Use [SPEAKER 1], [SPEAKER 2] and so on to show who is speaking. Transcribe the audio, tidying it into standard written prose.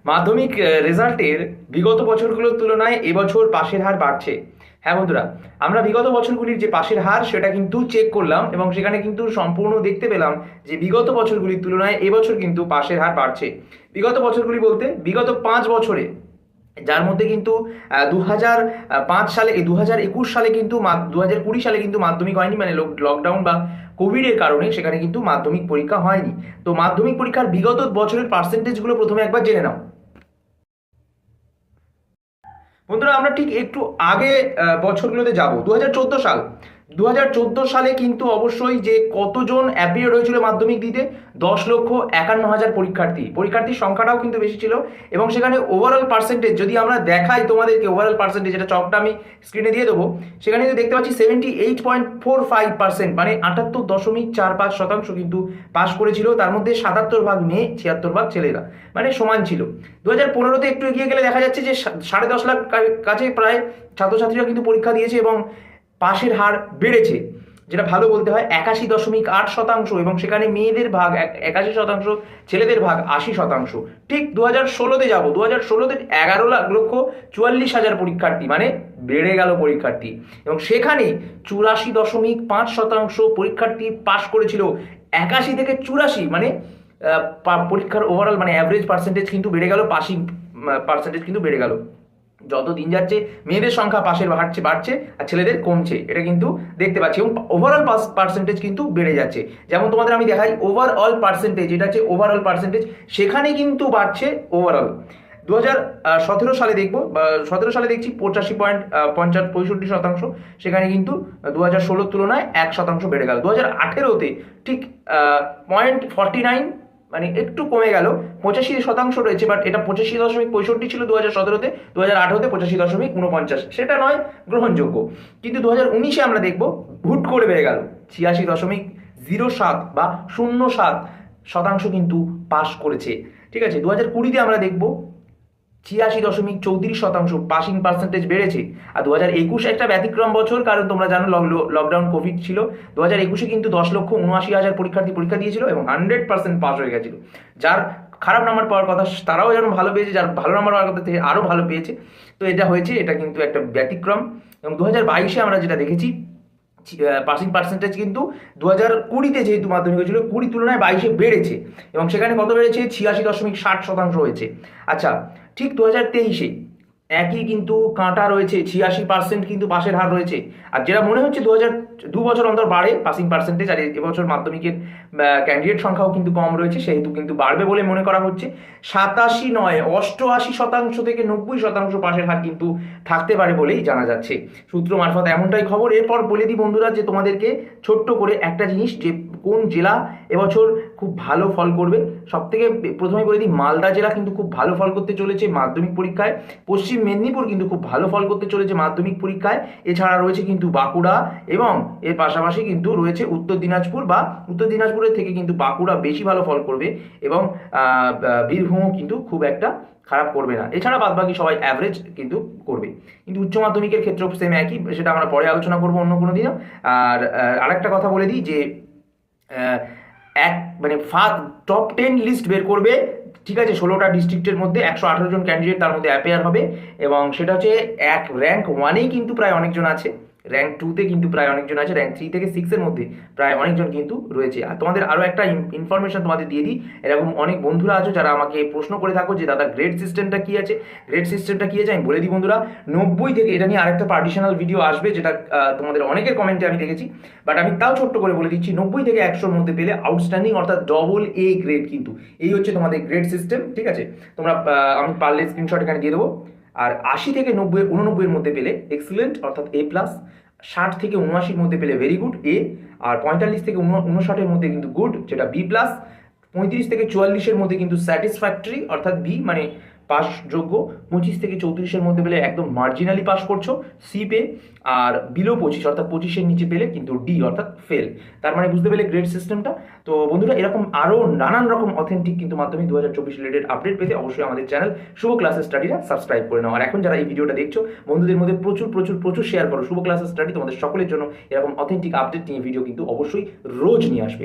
[SPEAKER 1] মাধ্যমিক রেজাল্টের বিগত বছরগুলোর তুলনায় এবছর পাশের হার বাড়ছে। হ্যাঁ বন্ধুরা, আমরা বিগত বছরগুলির যে পাশের হার সেটা কিন্তু চেক করলাম এবং সেখানে কিন্তু সম্পূর্ণ দেখতে পেলাম যে বিগত বছরগুলির তুলনায় এবছর কিন্তু পাশের হার বাড়ছে। বিগত বছরগুলি বলতে বিগত 5 বছরে, যার মধ্যে কিন্তু 2005 সালে 2021 সালে কিন্তু 2020 সালে কিন্তু মাধ্যমিক হয়নি, মানে লকডাউন বা কোভিডের কারণে সেখানে কিন্তু মাধ্যমিক পরীক্ষা হয়নি। তো মাধ্যমিক পরীক্ষার বিগত বছরের পার্সেন্টেজগুলো প্রথমে একবার জেনে নাও। বন্ধুরা, আমরা ঠিক একটু আগে বছরগুলোতে যাব। 2014 সাল, 2014 সালে কিন্তু অবশ্যই যে কতজন অ্যাপিয়ার হয়েছিল মাধ্যমিক দিতে, 10,51,000 পরীক্ষার্থীর সংখ্যাটাও কিন্তু বেশি ছিল। এবং সেখানে ওভারঅল পার্সেন্টেজ যদি আমরা দেখাই তোমাদেরকে, ওভারঅল পার্সেন্টেজ, এটা চকটা আমি স্ক্রিনে দিয়ে দেবো, সেখানে কিন্তু দেখতে পাচ্ছি 78.45%, মানে 78.45% কিন্তু পাস করেছিল। তার মধ্যে 77 ভাগ মেয়ে, 76 ভাগ ছেলেরা, মানে সমান ছিল। 2015-তে একটু এগিয়ে গেলে দেখা যাচ্ছে যে 10.5 লাখ কাছে প্রায় ছাত্রছাত্রীরা কিন্তু পরীক্ষা দিয়েছে এবং পাশের হার বেড়েছে, যেটা ভালো বলতে হয়, 81.8%। এবং সেখানে মেয়েদের ভাগ 81%, ছেলেদের ভাগ 80%। ঠিক 2016-তে যাবো। 2016-তে 11,44,000 পরীক্ষার্থী, মানে বেড়ে গেল পরীক্ষার্থী। এবং সেখানে 84.5% পরীক্ষার্থী পাশ করেছিল। 81 থেকে 84, মানে পরীক্ষার ওভারঅল মানে অ্যাভারেজ পার্সেন্টেজ কিন্তু বেড়ে গেল, পাসিং পার্সেন্টেজ কিন্তু বেড়ে গেল। যত দিন যাচ্ছে মেয়েদের সংখ্যা পাশের বাড়ছে আর ছেলেদের কমছে, এটা কিন্তু দেখতে পাচ্ছি। এবং ওভারঅল পার্সেন্টেজ কিন্তু বেড়ে যাচ্ছে। যেমন তোমাদের আমি দেখাই ওভারঅল পার্সেন্টেজ, এটা হচ্ছে ওভারঅল পার্সেন্টেজ, সেখানে কিন্তু বাড়ছে ওভারঅল। 2017 সালে দেখবো, বা 17 সালে দেখছি 85.65%, সেখানে কিন্তু 2016-র তুলনায় 1% বেড়ে গেল। 2018-তে ঠিক 0.49, মানে একটু কমে গেল, 85% রয়েছে, বাট এটা 85.65 ছিল 2017-তে, 2018-তে 85.49, সেটা নয় গ্রহণযোগ্য। কিন্তু 2019-এ আমরা দেখব হুট করে বেড়ে গেল, 86.07 বা 07% কিন্তু পাস করেছে। ঠিক আছে, 2020-তে আমরা দেখব 86.34% পাসিং পার্সেন্টেজ বেড়েছে। আর 2021 একটা ব্যতিক্রম বছর, কারণ তোমরা জানো লকডাউন কোভিড ছিল। 2021-এ কিন্তু 10,79,000 পরীক্ষার্থী পরীক্ষা দিয়েছিল এবং 100% পাস হয়ে গেছিল। যার খারাপ নাম্বার পাওয়ার কথা তারাও যেন ভালো পেয়েছে, যার ভালো নাম্বার পাওয়ার কথা থেকে আরও ভালো পেয়েছে। তো এটা হয়েছে, এটা কিন্তু একটা ব্যতিক্রম। এবং 2022-এ আমরা যেটা দেখেছি, পাসিং পার্সেন্টেজ কিন্তু 2020-তে যেহেতু মাধ্যমিক হয়েছিল, 20 তুলনায় 22-এ বেড়েছে এবং সেখানে কত বেড়েছে, 86.60% হয়েছে। আচ্ছা, ঠিক 2023-এ একই কিন্তু কাঁটা রয়েছে, 86% কিন্তু পাশের হার রয়েছে। আর যেটা মনে হচ্ছে 2 বছর অন্তর বাড়ে পাসিং পার্সেন্টেজ, আর এবছর মাধ্যমিকের ক্যান্ডিডেট সংখ্যাও কিন্তু কম রয়েছে, সেহেতু কিন্তু বাড়বে বলে মনে করা হচ্ছে। 87 নয়, 88% থেকে 90% পাশের হার কিন্তু থাকতে পারে বলেই জানা যাচ্ছে, সূত্র মারফত এমনটাই খবর। এরপর বলে দিই বন্ধুরা যে তোমাদেরকে ছোট্ট করে একটা জিনিস, যে কোন জেলা এবছর খুব ভালো ফল করবে। সব থেকে প্রথমে বলে দিই, মালদা জেলা কিন্তু খুব ভালো ফল করতে চলেছে মাধ্যমিক পরীক্ষায়। পশ্চিম মেদিনীপুর কিন্তু খুব ভালো ফল করতে চলেছে মাধ্যমিক পরীক্ষায়। এছাড়া রয়েছে কিন্তু বাঁকুড়া, এবং এর পাশাপাশি কিন্তু রয়েছে উত্তর দিনাজপুর, বা উত্তর দিনাজপুরের থেকে কিন্তু বাঁকুড়া বেশি ভালো ফল করবে, এবং বীরভূমও কিন্তু খুব একটা খারাপ করবে না। এছাড়া বাদবাকি সবাই অ্যাভারেজ কিন্তু করবে। কিন্তু উচ্চ মাধ্যমিকের ক্ষেত্রেও সেম একই, সেটা আমরা পরে আলোচনা করবো অন্য কোনো দিনও। আর আরেকটা কথা বলে দিই যে মানে টপ 10 লিস্ট বের করবে। ঠিক আছে, 16টা ডিস্ট্রিক্টের মধ্যে 118 জন ক্যান্ডিডেট তার মধ্যে অ্যাপেয়ার হবে, এবং সেটা হচ্ছে র্যাঙ্ক 1-এই কিন্তু প্রায় অনেকজন আছে, র্যাঙ্ক 2-তে কিন্তু প্রায় অনেকজন আছে, র্যাঙ্ক 3 থেকে 6-এর মধ্যে প্রায় অনেকজন কিন্তু রয়েছে। আর তোমাদের আরও একটা ইনফরমেশন তোমাদের দিয়ে দিই, এরকম অনেক বন্ধুরা আছো যারা আমাকে প্রশ্ন করে থাকো যে দাদা গ্রেড সিস্টেমটা কী আছে, আমি বলে দিই বন্ধুরা, 90 থেকে, এটা নিয়ে আরেকটা পার্টিশনাল ভিডিও আসবে, যেটা তোমাদের অনেকের কমেন্টে আমি দেখেছি, বাট আমি তাও ছোট্ট করে বলে দিচ্ছি, 90 থেকে 100-র মধ্যে পেলে আউটস্ট্যান্ডিং, অর্থাৎ AA গ্রেড কিন্তু, এই হচ্ছে তোমাদের গ্রেড সিস্টেম। ঠিক আছে, তোমরা আমি পারলে স্ক্রিনশট এখানে দিয়ে দেবো। আর 80 থেকে 89-এর মধ্যে পেলে এক্সিলেন্ট, অর্থাৎ A+। 60 থেকে 79-র মধ্যে পেলে ভেরি গুড, A। আর 45 থেকে 59-এর মধ্যে কিন্তু গুড, যেটা B+। 35 থেকে 44-এর মধ্যে কিন্তু স্যাটিসফ্যাক্টরি, অর্থাৎ B, মানে পাসযোগ্য। 25 থেকে 34-এর মধ্যে পেলে একদম মার্জিনালি পাস করছো, C পে। আর বিলো 25, অর্থাৎ 25-এর নিচে পেলে কিন্তু D, অর্থাৎ ফেল। তার মানে বুঝতে পেলে গ্রেড সিস্টেমটা। তো বন্ধুরা, এরকম আরও নানান রকম অথেন্টিক কিন্তু মাধ্যমিক 2024 রিলেটেড আপডেট পেতে অবশ্যই আমাদের চ্যানেল শুভ ক্লাসেস স্টাডিটা সাবস্ক্রাইব করে নাও। আর এখন যারা এই ভিডিওটা দেখছো, বন্ধুদের মধ্যে প্রচুর প্রচুর প্রচুর শেয়ার করো। শুভ ক্লাসেস স্টাডি তোমাদের সকলের জন্য এরকম অথেন্টিক আপডেট নিয়ে ভিডিও কিন্তু অবশ্যই রোজ নিয়ে আসবে।